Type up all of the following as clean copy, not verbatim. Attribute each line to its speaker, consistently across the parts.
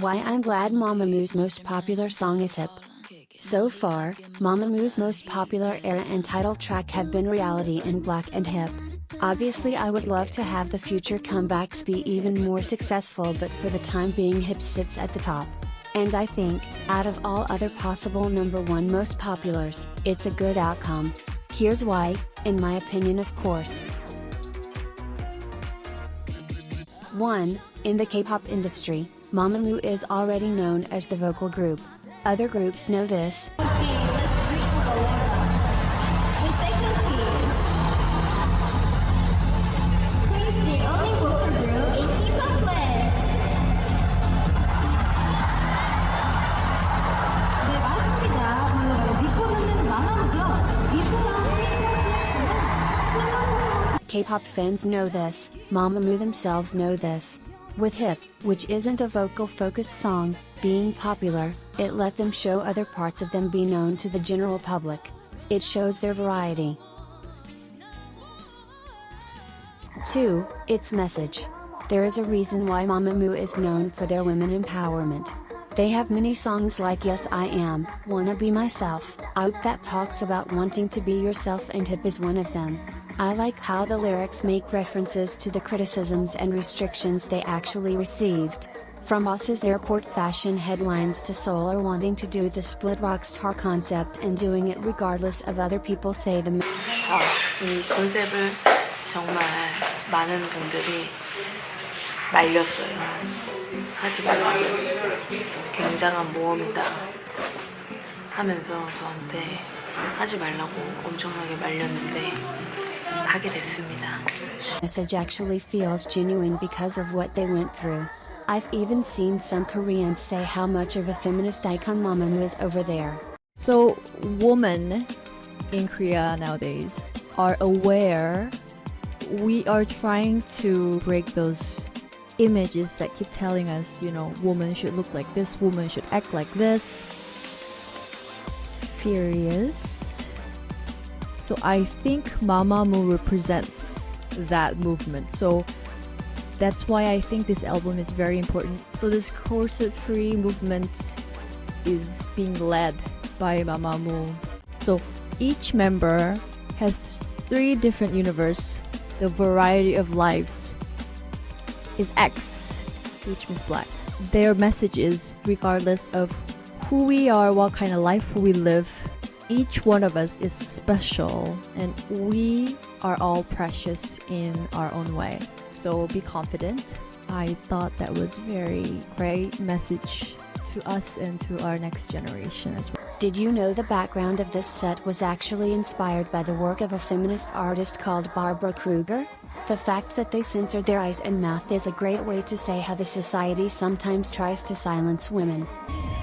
Speaker 1: Why I'm glad Mamamoo's most popular song is hip. So far, Mamamoo's most popular era and title track have been Reality and Black and Hip. Obviously I would love to have the future comebacks be even more successful, but for the time being Hip sits at the top. And I think, out of all other possible number 1 most populars, it's a good outcome. Here's why, in my opinion of course. 1. In the K-pop industry, Mamamoo is already known as the vocal group. Other groups know this. K-pop fans know this, Mamamoo themselves know this. With Hip, which isn't a vocal-focused song, being popular, it let them show other parts of them be known to the general public. It shows their variety. 2. Its message. There is a reason why Mamamoo is known for their women empowerment. They have many songs like Yes I Am, Wanna Be Myself, Out that talks about wanting to be yourself, and Hip is one of them. I like how the lyrics make references to the criticisms and restrictions they actually received. From hwasa's airport fashion headlines to Solar wanting to do the split rock star concept and doing it regardless of other people say the
Speaker 2: 이 컨셉을 정말 많은 분들이 말렸어요. 하지 말라고. 굉장한 모험이다 하면서 저한테 하지 말라고 엄청나게 말렸는데 하게 됐습니다.
Speaker 1: Message actually feels genuine because of what they went through. I've even seen some Koreans say how much of a feminist icon Mamamoo is over there.
Speaker 3: So women in Korea nowadays are aware we are trying to break those images that keep telling us, women should look like this, women should act like this. Furious. So I think Mamamoo represents that movement. So that's why I think this album is very important. So this corset-free movement is being led by Mamamoo. So each member has 3 different universes. The variety of lives is X, which means black. Their message is, regardless of who we are, what kind of life we live, each one of us is special and we are all precious in our own way. So be confident. I thought that was very great message to us and to our next generation as well.
Speaker 1: Did you know the background of this set was actually inspired by the work of a feminist artist called Barbara Kruger? The fact that they censored their eyes and mouth is a great way to say how the society sometimes tries to silence women.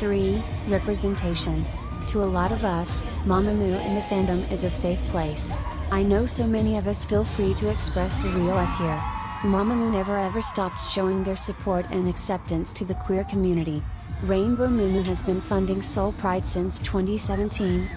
Speaker 1: 3. Representation. To a lot of us, Mamamoo in the fandom is a safe place. I know so many of us feel free to express the real us here. Mamamoo never ever stopped showing their support and acceptance to the queer community. Rainbow Moomoo has been funding Soul Pride since 2017.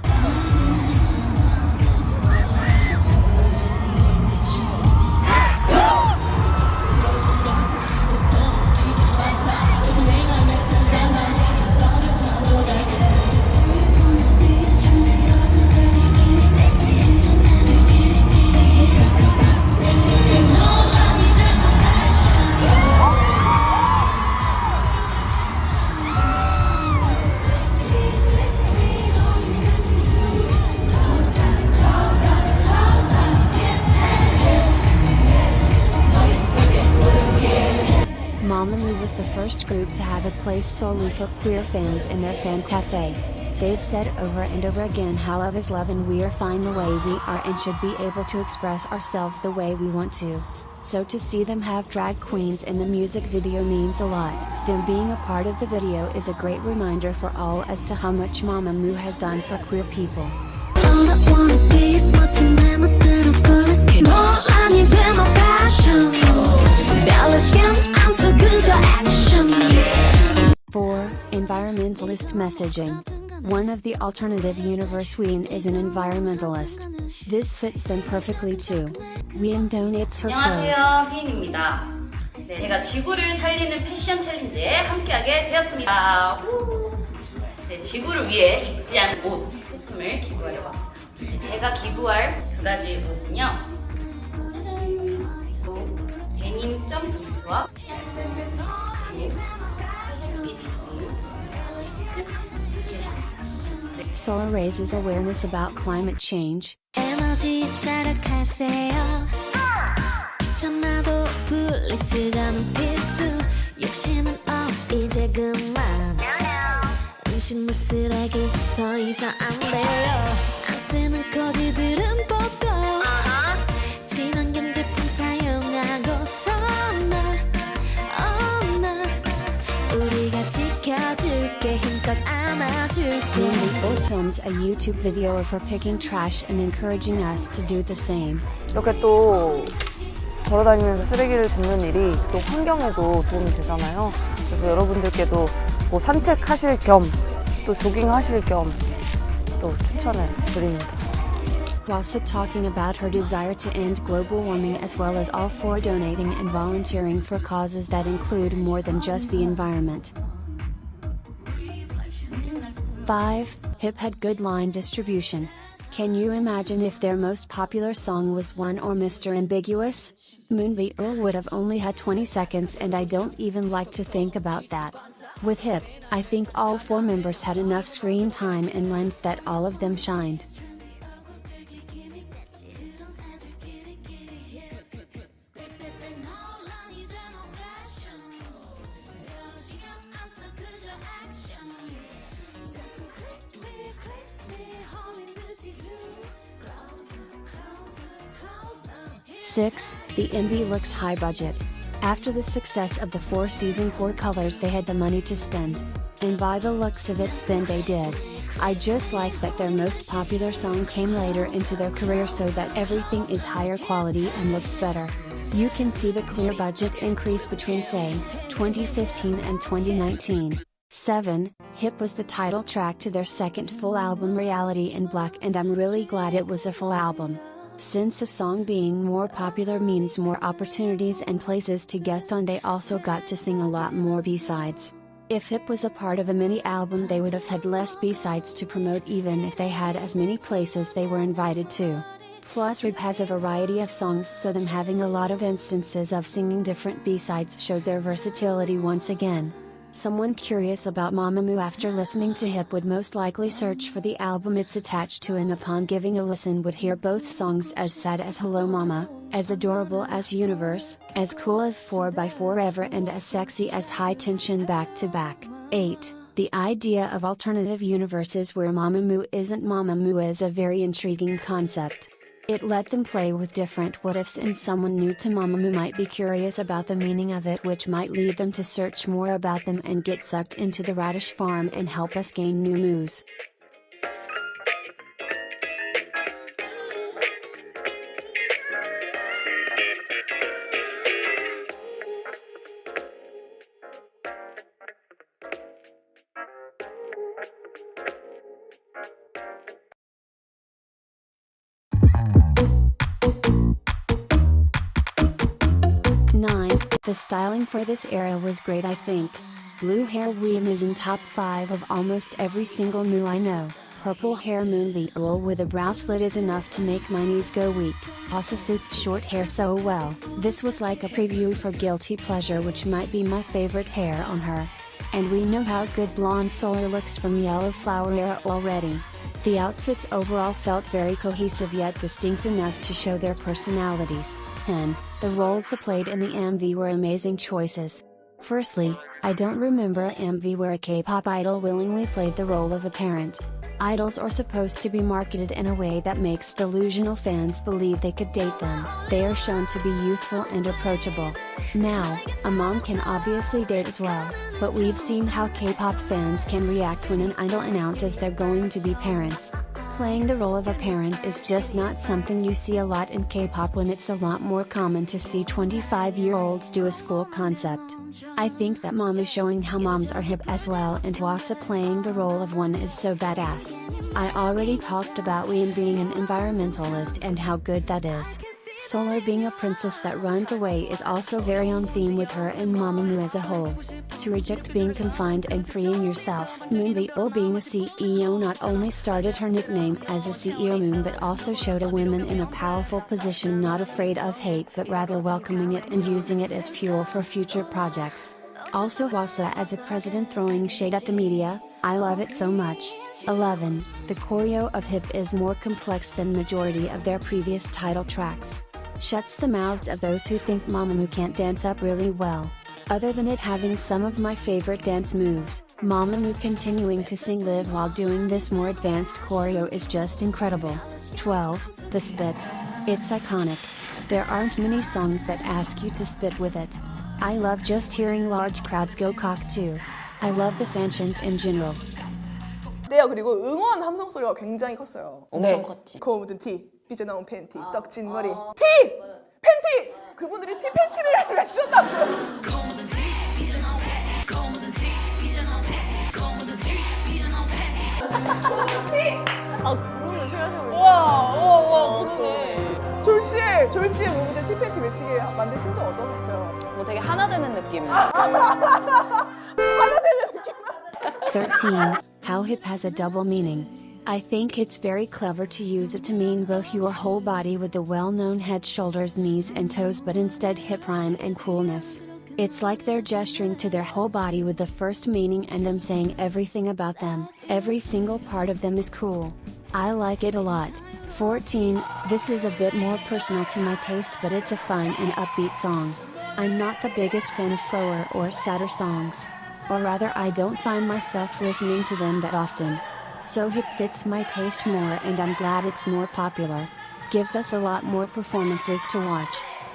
Speaker 1: Mamamoo was the first group to have a place solely for queer fans in their fan cafe. They've said over and over again how love is love and we are fine the way we are and should be able to express ourselves the way we want to. So to see them have drag queens in the music video means a lot. Them being a part of the video is a great reminder for all as to how much Mamamoo has done for queer people. Four, environmentalist messaging. One of the alternative universe wheein is an environmentalist. This fits them perfectly too. Wheein donates her clothes.
Speaker 4: 안녕하세요, wheein입니다. 네, 제가 지구를 살리는 패션 챌린지에 함께하게 되었습니다. 네, 지구를 위해 입지 않은 옷, 소품을 기부하려고 합니다. 네, 제가 기부할 두 가지 옷은요. 짜잔! 데님 점프스트와
Speaker 1: Solar raises awareness about climate change.
Speaker 5: 에너지 절약하세요. 귀찮아도 분리수거는 필수. 욕심은 이제 그만. 음식물 쓰레기 더 이상 안 돼요. 안 쓰는 코드들은 보고 친환경 제품 사용하고서 널 우리가 지켜줄게. 힘껏 안아줄게.
Speaker 1: Moonbyul films a YouTube video of her picking trash and encouraging us to do the same.
Speaker 6: 이렇게 또 걸어다니면서 쓰레기를 줍는 일이 또 환경에도 도움이 되잖아요. 그래서 여러분들께도 뭐 산책하실 겸 또 조깅하실 겸 또 추천을 드립니다.
Speaker 1: hwasa talking about her desire to end global warming as well as all for donating and volunteering for causes that include more than just the environment. 5. Hip had good line distribution. Can you imagine if their most popular song was One or Mr. Ambiguous? Moonbyul would have only had 20 seconds and I don't even like to think about that. With Hip, I think all 4 members had enough screen time and lens that all of them shined. Six, the MV looks high budget. After the success of the 4-season 4 colors they had the money to spend. And by the looks of it spend they did. I just like that their most popular song came later into their career so that everything is higher quality and looks better. You can see the clear budget increase between say, 2015 and 2019. 7, Hip was the title track to their second full album Reality in Black and I'm really glad it was a full album. Since a song being more popular means more opportunities and places to guest on, they also got to sing a lot more B-sides. If Hip was a part of a mini album they would have had less B-sides to promote even if they had as many places they were invited to. Plus Hip has a variety of songs so them having a lot of instances of singing different B-sides showed their versatility once again. Someone curious about Mamamoo after listening to Hip would most likely search for the album it's attached to and upon giving a listen would hear both songs as sad as Hello Mama, as adorable as Universe, as cool as 4x Forever and as sexy as High Tension Back to Back. 8. The idea of alternative universes where Mamamoo isn't Mamamoo is a very intriguing concept. It let them play with different what-ifs and someone new to Mamamoo might be curious about the meaning of it, which might lead them to search more about them and get sucked into the radish farm and help us gain new moos. The styling for this era was great I think. Blue hair wheein is in top 5 of almost every single moo I know. Purple hair moonbyul with a brow slit is enough to make my knees go weak. Also suits short hair so well. This was like a preview for Guilty Pleasure, which might be my favorite hair on her. And we know how good blonde Solar looks from Yellow Flower era already. The outfits overall felt very cohesive yet distinct enough to show their personalities. 10. The roles they played in the MV were amazing choices. Firstly, I don't remember a MV where a K-pop idol willingly played the role of a parent. Idols are supposed to be marketed in a way that makes delusional fans believe they could date them. They are shown to be youthful and approachable. Now, a mom can obviously date as well, but we've seen how K-pop fans can react when an idol announces they're going to be parents. Playing the role of a parent is just not something you see a lot in K-pop when it's a lot more common to see 25-year-olds do a school concept. I think that mom is showing how moms are hip as well, and hwasa playing the role of one is so badass. I already talked about wheein being an environmentalist and how good that is. Solar being a princess that runs away is also very on theme with her and Mamamoo as a whole. To reject being confined and freeing yourself. Moonbyul being a CEO not only started her nickname as a CEO Moon but also showed a woman in a powerful position, not afraid of hate but rather welcoming it and using it as fuel for future projects. Also hwasa as a president throwing shade at the media, I love it so much. 11. The choreo of hip is more complex than majority of their previous title tracks. Shuts the mouths of those who think Mamamoo can't dance up really well. Other than it having some of my favorite dance moves, Mamamoo continuing to sing live while doing this more advanced choreo is just incredible. 12. The spit. It's iconic. There aren't many songs that ask you to spit with it. I love just hearing large crowds go cock too. I love the fan chant in general.
Speaker 7: 네요. 그리고 응원 함성 소리가 굉장히 컸어요.
Speaker 4: 엄청 컸지.
Speaker 7: 거울 묻은 티, 삐져나온 팬티, 떡진 머리. 티! 팬티! 그분들이 티 팬티를 외쳤다고요. 와, 그러네. 졸지에 무브대 티 팬티 외치게 만든 심정 어떠셨어요?
Speaker 6: 뭐 되게 하나 되는 느낌.
Speaker 7: 하나 되는 느낌.
Speaker 1: 13. How hip has a double meaning. I think it's very clever to use it to mean both your whole body with the well-known head, shoulders, knees and toes, but instead hip rhyme and coolness. It's like they're gesturing to their whole body with the first meaning and them saying everything about them. Every single part of them is cool. I like it a lot. 14. This is a bit more personal to my taste, but it's a fun and upbeat song. I'm not the biggest fan of slower or sadder songs. Or rather, I don't find myself listening to them that often. So hip fits my taste more and I'm glad it's more popular. Gives us a lot more performances to watch.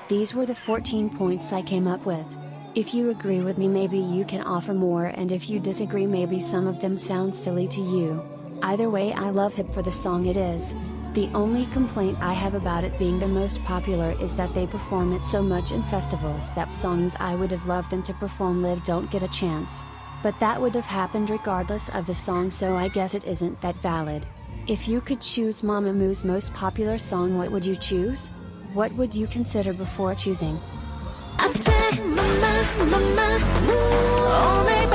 Speaker 1: These were the 14 points I came up with. If you agree with me, maybe you can offer more, and if you disagree, maybe some of them sound silly to you. Either way, I love hip for the song it is. The only complaint I have about it being the most popular is that they perform it so much in festivals that songs I would have loved them to perform live don't get a chance. But that would have happened regardless of the song, so I guess it isn't that valid. If you could choose Mamamoo's most popular song, what would you choose? What would you consider before choosing?
Speaker 5: I say, mama, mama, moo,